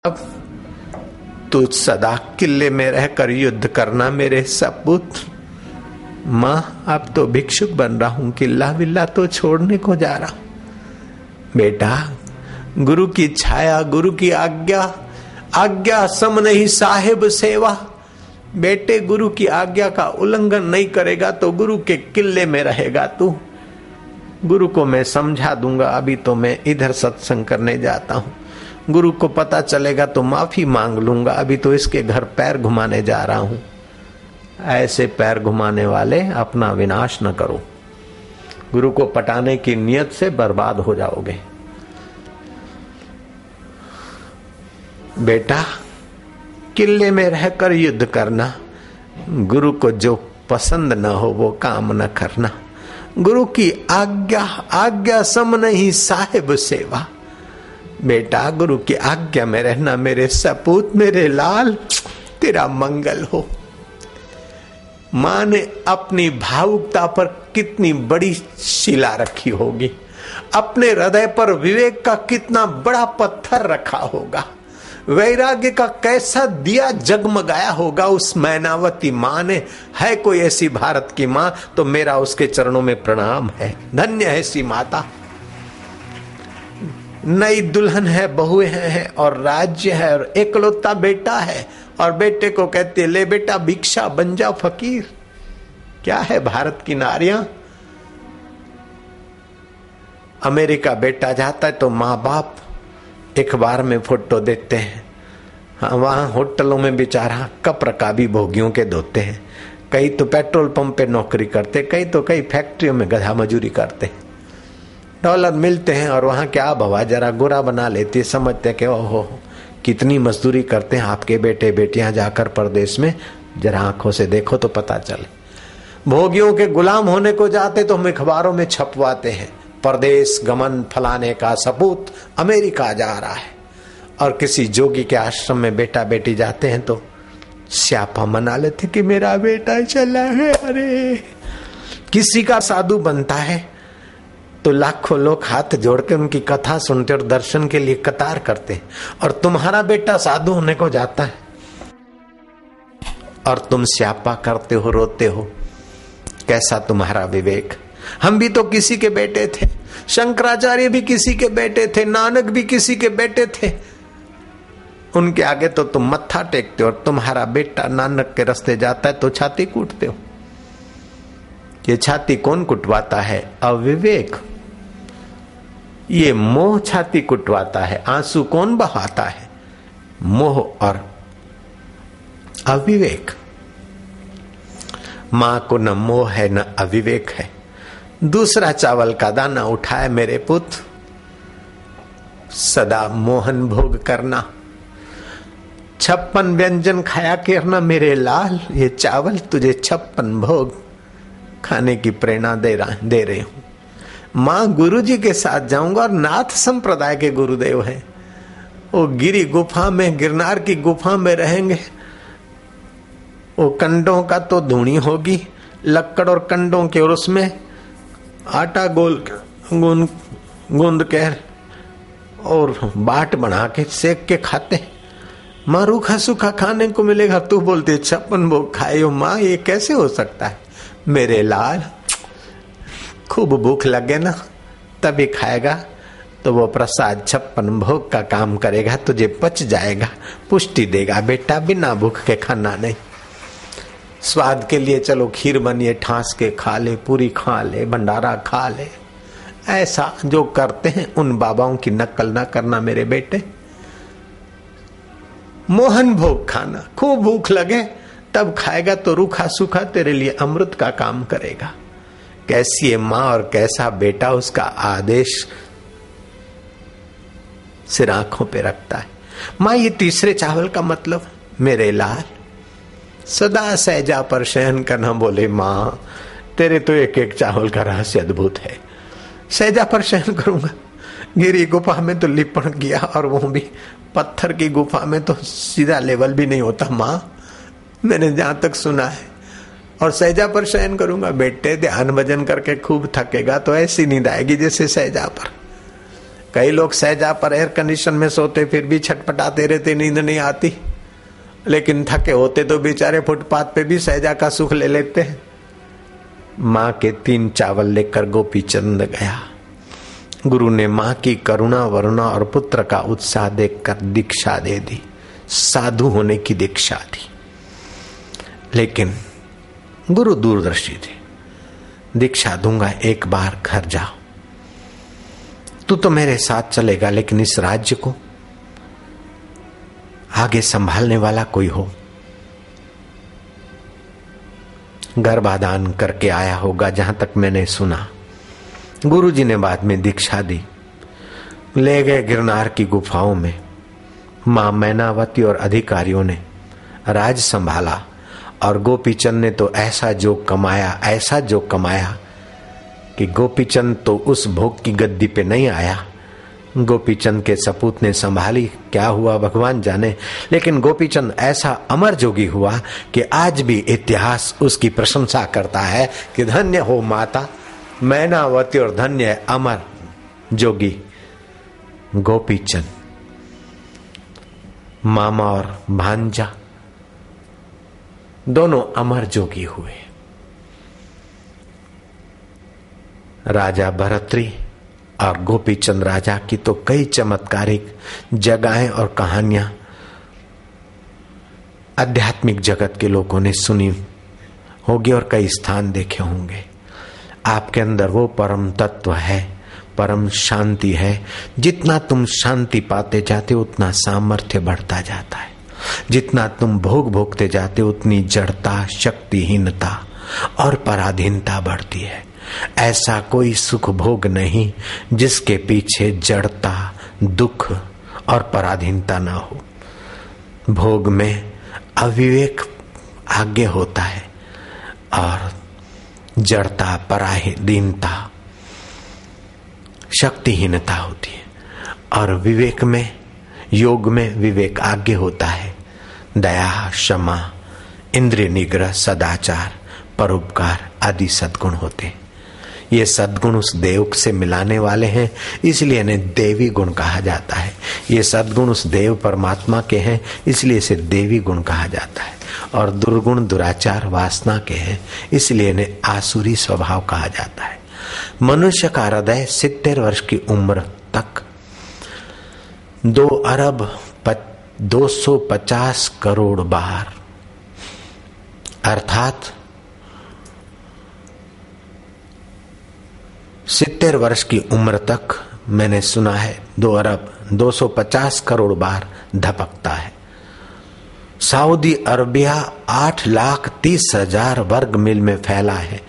अब तू सदा किले में रहकर युद्ध करना मेरे सपूत। माँ अब तो भिक्षुक बन रहा हूं, किला विला तो छोड़ने को जा रहा हूं। बेटा गुरु की छाया, गुरु की आज्ञा, आज्ञा सम नहीं साहिब सेवा। बेटे गुरु की आज्ञा का उल्लंघन नहीं करेगा तो गुरु के किले में रहेगा तू। गुरु को मैं समझा दूंगा, अभी तो मैं इधर सत्संग करने जाता हूं। गुरु को पता चलेगा तो माफी मांग लूंगा, अभी तो इसके घर पैर घुमाने जा रहा हूं। ऐसे पैर घुमाने वाले अपना विनाश न करो। गुरु को पटाने की नियत से बर्बाद हो जाओगे। बेटा किले में रहकर युद्ध करना, गुरु को जो पसंद न हो वो काम न करना। गुरु की आज्ञा, आज्ञा सम नहीं साहिब सेवा। बेटा गुरु की आज्ञा में रहना मेरे सपूत, मेरे लाल, तेरा मंगल हो। मां ने अपनी भावुकता पर कितनी बड़ी शिला रखी होगी, अपने हृदय पर विवेक का कितना बड़ा पत्थर रखा होगा, वैराग्य का कैसा दिया जगमगाया होगा उस मैनावती मां ने। है कोई ऐसी भारत की मां तो मेरा उसके चरणों में प्रणाम है। धन्य है ऐसी माता। नई दुल्हन है, बहुएं हैं और राज्य है और एकलौता बेटा है, और बेटे को कहते ले बेटा भिक्षा बन जा फकीर। क्या है भारत की नारियां। अमेरिका बेटा जाता है तो माँ बाप अखबार में फोटो देते हैं। हाँ, वहां होटलों में बेचारा कप रकाबी भोगियों के धोते हैं। कई तो पेट्रोल पंप पे नौकरी करते, कई तो कई फैक्ट्रियों में गधा मजूरी करते हैं। डॉलर मिलते हैं और वहां क्या भवा जरा गोरा बना लेती है, समझते कि ओहो कितनी मजदूरी करते हैं आपके बेटे बेटियां जाकर परदेश में, जरा आंखों से देखो तो पता चले। भोगियों के गुलाम होने को जाते तो हम अखबारों में छपवाते हैं परदेश गमन फलाने का सपूत अमेरिका जा रहा है, और किसी जोगी के आश्रम में बेटा बेटी जाते हैं तो स्यापा मना लेते कि मेरा बेटा चला है। अरे किसी का साधु बनता है तो लाखों लोग हाथ जोड़ के उनकी कथा सुनते और दर्शन के लिए कतार करते हैं, और तुम्हारा बेटा साधु होने को जाता है और तुम स्यापा करते हो, रोते हो। कैसा तुम्हारा विवेक। हम भी तो किसी के बेटे थे, शंकराचार्य भी किसी के बेटे थे, नानक भी किसी के बेटे थे। उनके आगे तो तुम मत्था टेकते हो, और तुम्हारा बेटा नानक के रास्ते जाता है तो छाती कूटते हो। ये छाती कौन कुटवाता है? अविवेक। ये मोह छाती कुटवाता है। आंसू कौन बहाता है? मोह और अविवेक। मां को न मोह है न अविवेक है। दूसरा चावल का दाना उठाए मेरे पुत्र, सदा मोहन भोग करना। 56 व्यंजन खाया करना मेरे लाल। ये चावल तुझे 56 भोग खाने की प्रेरणा दे रहे हूं। मां गुरु जी के साथ जाऊंगा, और नाथ संप्रदाय के गुरुदेव हैं। वो गिरी गुफा में, गिरनार की गुफा में रहेंगे। वो कंडों का तो धूणी होगी, लक्कड़ और कंडों के, और उसमें आटा गोल गूंद के और बाट बना के सेक के खाते। माँ रूखा सूखा खाने को मिलेगा, तू बोलते 56 भोग खाए हो। माँ ये कैसे हो सकता है? मेरे लाल खूब भूख लगे ना तभी खाएगा तो वो प्रसाद 56 भोग का काम करेगा, तुझे पच जाएगा, पुष्टि देगा। बेटा बिना भूख के खाना नहीं। स्वाद के लिए चलो खीर बनिए, ठास के खा ले, पूरी खा ले, भंडारा खा ले। ऐसा जो करते हैं उन बाबाओं की नकल ना करना मेरे बेटे। मोहन भोग खाना, खूब भूख लगे तब खाएगा तो रूखा सूखा तेरे लिए अमृत का काम करेगा। कैसी है मां और कैसा बेटा, उसका आदेश सिर आंखों पे रखता है। मां ये तीसरे चावल का मतलब मेरे लाल, सदा सहजा पर शयन करना। बोले मां तेरे तो एक एक चावल का रहस्य अद्भुत है। सहजा पर शयन करूंगा। गिरी गुफा में तो लिपण किया, और वो भी पत्थर की गुफा में तो सीधा लेवल भी नहीं होता मां, मैंने जहां तक सुना है। और सहजा पर शयन करूंगा। बेटे ध्यान भजन करके खूब थकेगा तो ऐसी नींद आएगी जैसे सहजा पर। कई लोग सहजा पर एयर कंडीशन में सोते फिर भी छटपटाते रहते, नींद नहीं आती, लेकिन थके होते तो बेचारे फुटपाथ पे भी सहजा का सुख ले लेते हैं। माँ के 3 चावल लेकर गोपीचंद गया। गुरु ने माँ की करुणा वरुणा और पुत्र का उत्साह देखकर दीक्षा दे दी, साधु होने की दीक्षा दी। लेकिन गुरु दूरदर्शी थे। दीक्षा दूंगा, एक बार घर जाओ, तू तो मेरे साथ चलेगा, लेकिन इस राज्य को आगे संभालने वाला कोई हो। गर्भाधान करके आया होगा, जहां तक मैंने सुना। गुरुजी ने बाद में दीक्षा दी, ले गए गिरनार की गुफाओं में। मां मैनावती और अधिकारियों ने राज संभाला और गोपीचंद ने तो ऐसा जो कमाया कि गोपीचंद तो उस भोग की गद्दी पे नहीं आया। गोपीचंद के सपूत ने संभाली, क्या हुआ भगवान जाने, लेकिन गोपीचंद ऐसा अमर जोगी हुआ कि आज भी इतिहास उसकी प्रशंसा करता है कि धन्य हो माता मैनावती और धन्य अमर जोगी गोपीचंद। मामा और भांजा दोनों अमर जोगी हुए। राजा भरतरी और गोपीचंद राजा की तो कई चमत्कारिक जगहें और कहानियां आध्यात्मिक जगत के लोगों ने सुनी होगी और कई स्थान देखे होंगे। आपके अंदर वो परम तत्व है, परम शांति है। जितना तुम शांति पाते जाते हो उतना सामर्थ्य बढ़ता जाता है। जितना तुम भोग भोगते जाते हो उतनी जड़ता, शक्तिहीनता और पराधीनता बढ़ती है। ऐसा कोई सुख भोग नहीं जिसके पीछे जड़ता, दुख और पराधीनता ना हो। भोग में अविवेक आगे होता है और जड़ता, पराधीनता, शक्तिहीनता होती है। और विवेक में, योग में विवेक आगे होता है। दया, क्षमा, इंद्रिय निग्रह, सदाचार, परोपकार आदि सद्गुण होते हैं। ये सद्गुण उस देव से मिलाने वाले हैं, इसलिए इन्हें देवी गुण कहा जाता है। ये सद्गुण उस देव परमात्मा के हैं, इसलिए इसे देवी गुण कहा जाता है। और दुर्गुण, दुराचार, वासना के हैं, इसलिए इन्हें आसुरी स्वभाव कहा जाता है। मनुष्य का हृदय 70 वर्ष की उम्र तक 2,250 करोड़ बार, अर्थात 70 वर्ष की उम्र तक मैंने सुना है 2,250 करोड़ बार धपकता है। सऊदी अरबिया 8,30,000 वर्ग मील में फैला है।